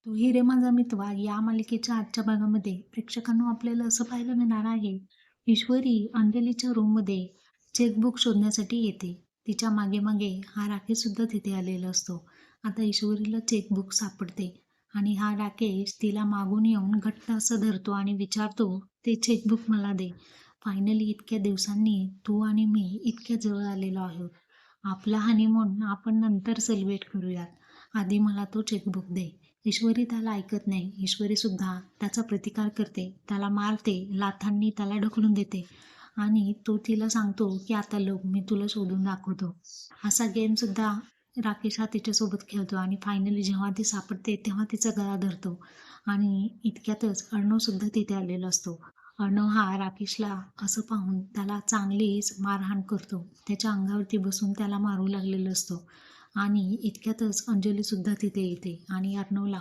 तो हिरे माझा मितवा या मालिकेच्या आजच्या भागामध्ये प्रेक्षकांना आपल्याला असं पाहायला मिळणार आहे. ईश्वरी अंजलीच्या रूममध्ये चेकबुक शोधण्यासाठी येते. तिच्या मागे मागे हा राकेश सुद्धा तिथे आलेला असतो. आता ईश्वरीला चेकबुक सापडते आणि हा राकेश तिला मागून येऊन घट्ट असं धरतो आणि विचारतो, ते चेकबुक मला दे. फायनली इतक्या दिवसांनी तू आणि मी इतक्या जवळ आलेलो आहोत. आपला हनीमून आपण नंतर सेलिब्रेट करूयात. आधी मला तो चेकबुक दे. ईश्वरी त्याला ऐकत नाही. ईश्वरी सुद्धा त्याचा प्रतिकार करते. त्याला मारते, लाथांनी त्याला ढकलून देते आणि तो तिला सांगतो की आता लोक मी तुला शोधून दाखवतो. असा गेम सुद्धा राकेश हा तिच्यासोबत खेळतो आणि फायनली जेव्हा ती सापडते तेव्हा तिचा गळा धरतो आणि इतक्यातच अर्णव सुद्धा तिथे आलेला असतो. अर्णव हा राकेशला असं पाहून त्याला चांगलीच मारहाण करतो. त्याच्या अंगावरती बसून त्याला मारू लागलेलं असतो आणि इतक्यातच अंजली सुद्धा तिथे येते आणि अर्णवला